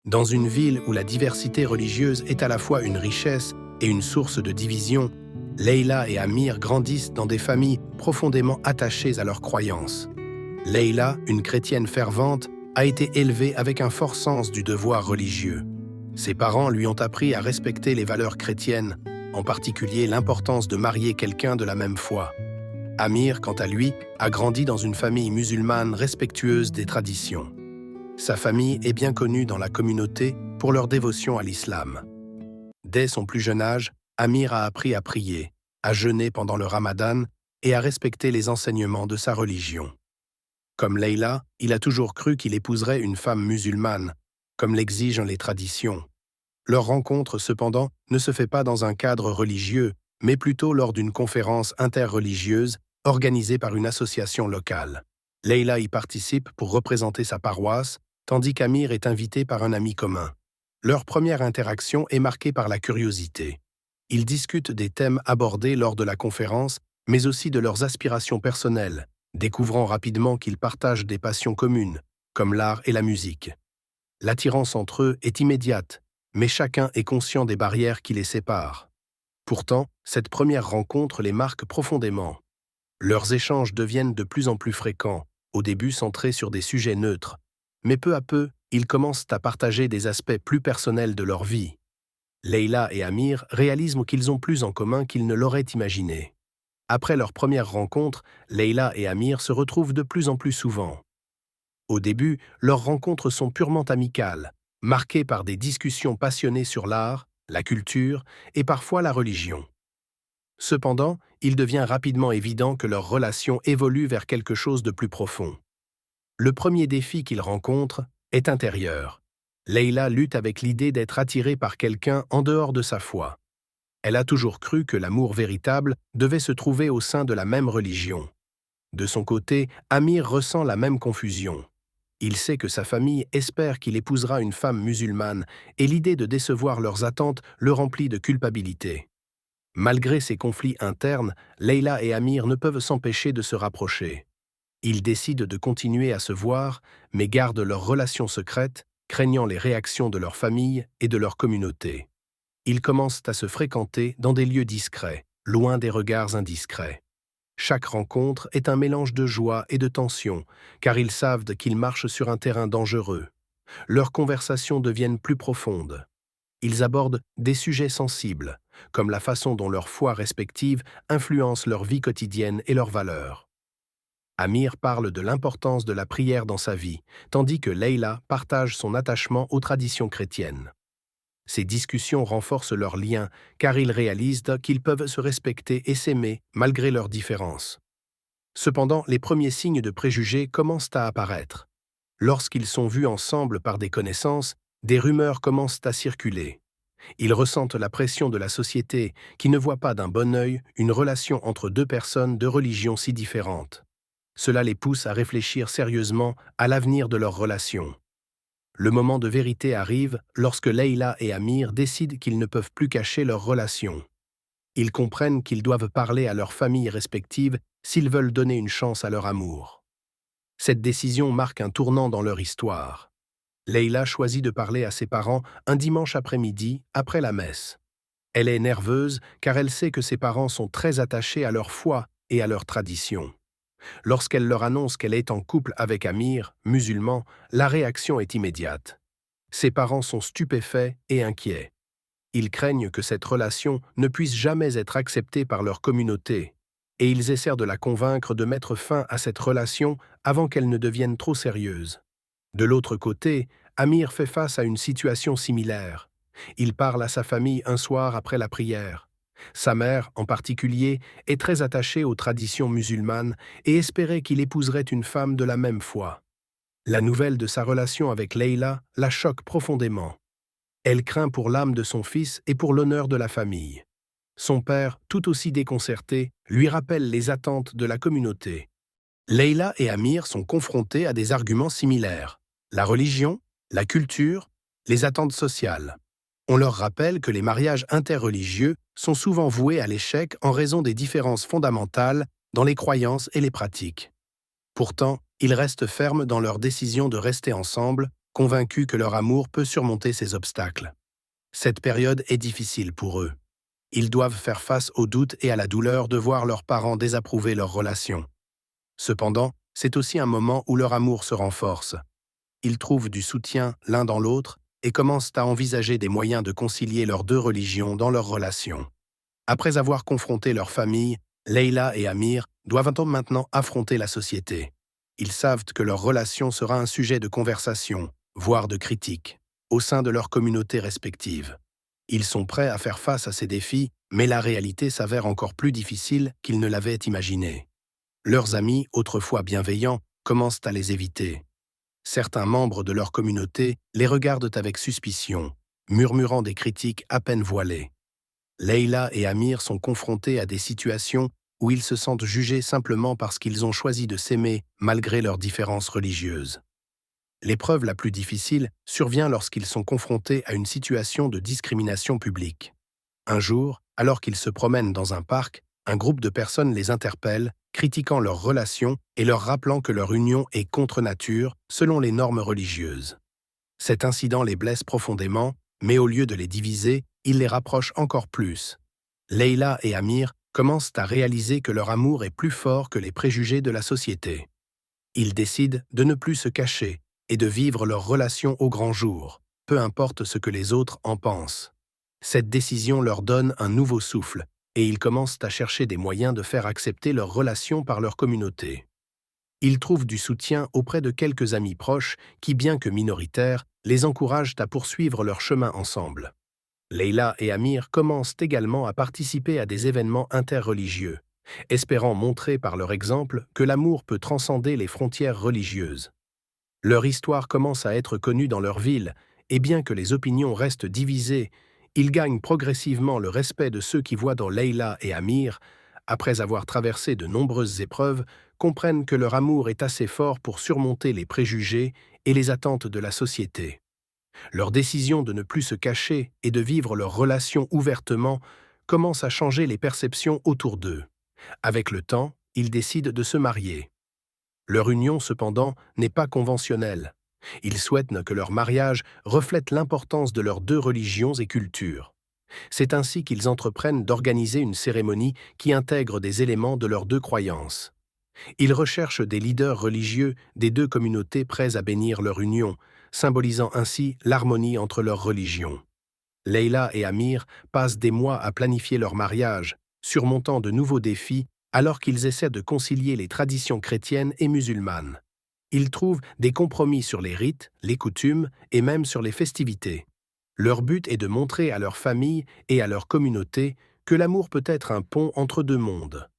Dans une ville où la diversité religieuse est à la fois une richesse et une source de division, Leila et Amir grandissent dans des familles profondément attachées à leurs croyances. Leila, une chrétienne fervente, a été élevée avec un fort sens du devoir religieux. Ses parents lui ont appris à respecter les valeurs chrétiennes, en particulier l'importance de marier quelqu'un de la même foi. Amir, quant à lui, a grandi dans une famille musulmane respectueuse des traditions. Sa famille est bien connue dans la communauté pour leur dévotion à l'islam. Dès son plus jeune âge, Amir a appris à prier, à jeûner pendant le ramadan et à respecter les enseignements de sa religion. Comme Leila, il a toujours cru qu'il épouserait une femme musulmane, comme l'exigent les traditions. Leur rencontre, cependant, ne se fait pas dans un cadre religieux, mais plutôt lors d'une conférence interreligieuse organisée par une association locale. Leila y participe pour représenter sa paroisse, tandis qu'Amir est invité par un ami commun. Leur première interaction est marquée par la curiosité. Ils discutent des thèmes abordés lors de la conférence, mais aussi de leurs aspirations personnelles, découvrant rapidement qu'ils partagent des passions communes, comme l'art et la musique. L'attirance entre eux est immédiate, mais chacun est conscient des barrières qui les séparent. Pourtant, cette première rencontre les marque profondément. Leurs échanges deviennent de plus en plus fréquents, au début centrés sur des sujets neutres, mais peu à peu, ils commencent à partager des aspects plus personnels de leur vie. Leila et Amir réalisent qu'ils ont plus en commun qu'ils ne l'auraient imaginé. Après leur première rencontre, Leila et Amir se retrouvent de plus en plus souvent. Au début, leurs rencontres sont purement amicales, marquées par des discussions passionnées sur l'art, la culture et parfois la religion. Cependant, il devient rapidement évident que leur relation évolue vers quelque chose de plus profond. Le premier défi qu'ils rencontrent est intérieur. Leila lutte avec l'idée d'être attirée par quelqu'un en dehors de sa foi. Elle a toujours cru que l'amour véritable devait se trouver au sein de la même religion. De son côté, Amir ressent la même confusion. Il sait que sa famille espère qu'il épousera une femme musulmane et l'idée de décevoir leurs attentes le remplit de culpabilité. Malgré ces conflits internes, Leila et Amir ne peuvent s'empêcher de se rapprocher. Ils décident de continuer à se voir, mais gardent leur relation secrète, craignant les réactions de leur famille et de leur communauté. Ils commencent à se fréquenter dans des lieux discrets, loin des regards indiscrets. Chaque rencontre est un mélange de joie et de tension, car ils savent qu'ils marchent sur un terrain dangereux. Leurs conversations deviennent plus profondes. Ils abordent des sujets sensibles, comme la façon dont leurs foi respectives influencent leur vie quotidienne et leurs valeurs. Amir parle de l'importance de la prière dans sa vie, tandis que Leila partage son attachement aux traditions chrétiennes. Ces discussions renforcent leurs liens, car ils réalisent qu'ils peuvent se respecter et s'aimer malgré leurs différences. Cependant, les premiers signes de préjugés commencent à apparaître. Lorsqu'ils sont vus ensemble par des connaissances, des rumeurs commencent à circuler. Ils ressentent la pression de la société qui ne voit pas d'un bon œil une relation entre deux personnes de religions si différentes. Cela les pousse à réfléchir sérieusement à l'avenir de leur relation. Le moment de vérité arrive lorsque Leila et Amir décident qu'ils ne peuvent plus cacher leur relation. Ils comprennent qu'ils doivent parler à leurs familles respectives s'ils veulent donner une chance à leur amour. Cette décision marque un tournant dans leur histoire. Leila choisit de parler à ses parents un dimanche après-midi, après la messe. Elle est nerveuse car elle sait que ses parents sont très attachés à leur foi et à leurs traditions. Lorsqu'elle leur annonce qu'elle est en couple avec Amir, musulman, la réaction est immédiate. Ses parents sont stupéfaits et inquiets. Ils craignent que cette relation ne puisse jamais être acceptée par leur communauté, et ils essaient de la convaincre de mettre fin à cette relation avant qu'elle ne devienne trop sérieuse. De l'autre côté, Amir fait face à une situation similaire. Il parle à sa famille un soir après la prière. Sa mère, en particulier, est très attachée aux traditions musulmanes et espérait qu'il épouserait une femme de la même foi. La nouvelle de sa relation avec Leila la choque profondément. Elle craint pour l'âme de son fils et pour l'honneur de la famille. Son père, tout aussi déconcerté, lui rappelle les attentes de la communauté. Leila et Amir sont confrontés à des arguments similaires. La religion, la culture, les attentes sociales. On leur rappelle que les mariages interreligieux sont souvent voués à l'échec en raison des différences fondamentales dans les croyances et les pratiques. Pourtant, ils restent fermes dans leur décision de rester ensemble, convaincus que leur amour peut surmonter ces obstacles. Cette période est difficile pour eux. Ils doivent faire face au doute et à la douleur de voir leurs parents désapprouver leur relation. Cependant, c'est aussi un moment où leur amour se renforce. Ils trouvent du soutien l'un dans l'autre et commencent à envisager des moyens de concilier leurs deux religions dans leur relation. Après avoir confronté leur famille, Leila et Amir doivent maintenant affronter la société. Ils savent que leur relation sera un sujet de conversation, voire de critique, au sein de leur communauté respective. Ils sont prêts à faire face à ces défis, mais la réalité s'avère encore plus difficile qu'ils ne l'avaient imaginé. Leurs amis, autrefois bienveillants, commencent à les éviter. Certains membres de leur communauté les regardent avec suspicion, murmurant des critiques à peine voilées. Leila et Amir sont confrontés à des situations où ils se sentent jugés simplement parce qu'ils ont choisi de s'aimer malgré leurs différences religieuses. L'épreuve la plus difficile survient lorsqu'ils sont confrontés à une situation de discrimination publique. Un jour, alors qu'ils se promènent dans un parc, un groupe de personnes les interpelle, critiquant leur relation et leur rappelant que leur union est contre nature selon les normes religieuses. Cet incident les blesse profondément, mais au lieu de les diviser, il les rapproche encore plus. Leila et Amir commencent à réaliser que leur amour est plus fort que les préjugés de la société. Ils décident de ne plus se cacher et de vivre leur relation au grand jour, peu importe ce que les autres en pensent. Cette décision leur donne un nouveau souffle et ils commencent à chercher des moyens de faire accepter leur relation par leur communauté. Ils trouvent du soutien auprès de quelques amis proches qui, bien que minoritaires, les encouragent à poursuivre leur chemin ensemble. Leila et Amir commencent également à participer à des événements interreligieux, espérant montrer par leur exemple que l'amour peut transcender les frontières religieuses. Leur histoire commence à être connue dans leur ville, et bien que les opinions restent divisées, ils gagnent progressivement le respect de ceux qui voient dans Leila et Amir, après avoir traversé de nombreuses épreuves, comprennent que leur amour est assez fort pour surmonter les préjugés et les attentes de la société. Leur décision de ne plus se cacher et de vivre leur relation ouvertement commence à changer les perceptions autour d'eux. Avec le temps, ils décident de se marier. Leur union, cependant, n'est pas conventionnelle. Ils souhaitent que leur mariage reflète l'importance de leurs deux religions et cultures. C'est ainsi qu'ils entreprennent d'organiser une cérémonie qui intègre des éléments de leurs deux croyances. Ils recherchent des leaders religieux des deux communautés prêts à bénir leur union, symbolisant ainsi l'harmonie entre leurs religions. Leila et Amir passent des mois à planifier leur mariage, surmontant de nouveaux défis alors qu'ils essaient de concilier les traditions chrétiennes et musulmanes. Ils trouvent des compromis sur les rites, les coutumes et même sur les festivités. Leur but est de montrer à leur famille et à leur communauté que l'amour peut être un pont entre deux mondes.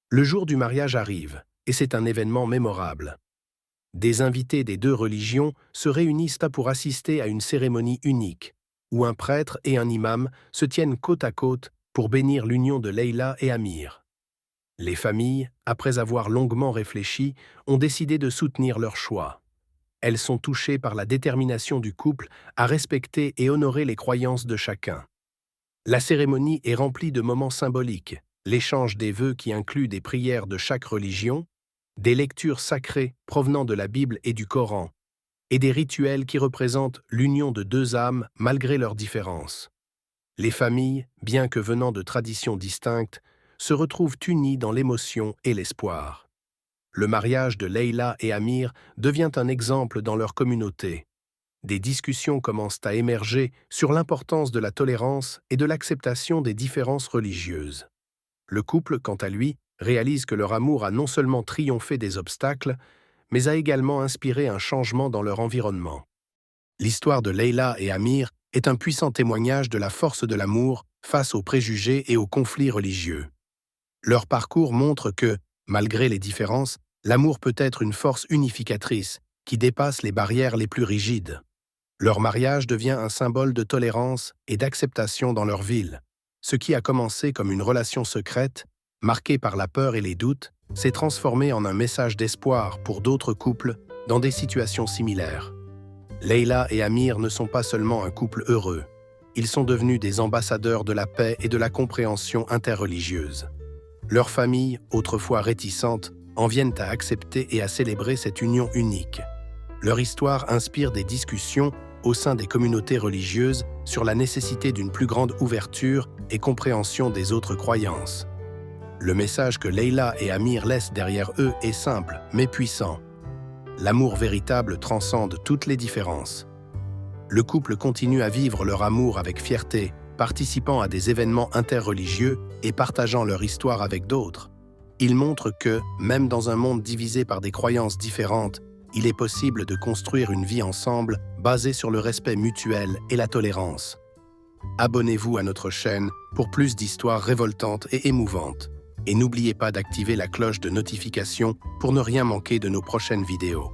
Le jour du mariage arrive, et c'est un événement mémorable. Des invités des deux religions se réunissent pour assister à une cérémonie unique, où un prêtre et un imam se tiennent côte à côte pour bénir l'union de Leila et Amir. Les familles, après avoir longuement réfléchi, ont décidé de soutenir leur choix. Elles sont touchées par la détermination du couple à respecter et honorer les croyances de chacun. La cérémonie est remplie de moments symboliques, l'échange des vœux qui inclut des prières de chaque religion, des lectures sacrées provenant de la Bible et du Coran, et des rituels qui représentent l'union de deux âmes malgré leurs différences. Les familles, bien que venant de traditions distinctes, se retrouvent unies dans l'émotion et l'espoir. Le mariage de Leila et Amir devient un exemple dans leur communauté. Des discussions commencent à émerger sur l'importance de la tolérance et de l'acceptation des différences religieuses. Le couple, quant à lui, réalise que leur amour a non seulement triomphé des obstacles, mais a également inspiré un changement dans leur environnement. L'histoire de Leila et Amir est un puissant témoignage de la force de l'amour face aux préjugés et aux conflits religieux. Leur parcours montre que, malgré les différences, l'amour peut être une force unificatrice qui dépasse les barrières les plus rigides. Leur mariage devient un symbole de tolérance et d'acceptation dans leur ville. Ce qui a commencé comme une relation secrète, marquée par la peur et les doutes, s'est transformé en un message d'espoir pour d'autres couples dans des situations similaires. Leila et Amir ne sont pas seulement un couple heureux, ils sont devenus des ambassadeurs de la paix et de la compréhension interreligieuse. Leurs familles, autrefois réticentes, en viennent à accepter et à célébrer cette union unique. Leur histoire inspire des discussions au sein des communautés religieuses sur la nécessité d'une plus grande ouverture et compréhension des autres croyances. Le message que Leila et Amir laissent derrière eux est simple, mais puissant. L'amour véritable transcende toutes les différences. Le couple continue à vivre leur amour avec fierté, participant à des événements interreligieux et partageant leur histoire avec d'autres. Ils montrent que, même dans un monde divisé par des croyances différentes, il est possible de construire une vie ensemble basée sur le respect mutuel et la tolérance. Abonnez-vous à notre chaîne pour plus d'histoires révoltantes et émouvantes. Et n'oubliez pas d'activer la cloche de notification pour ne rien manquer de nos prochaines vidéos.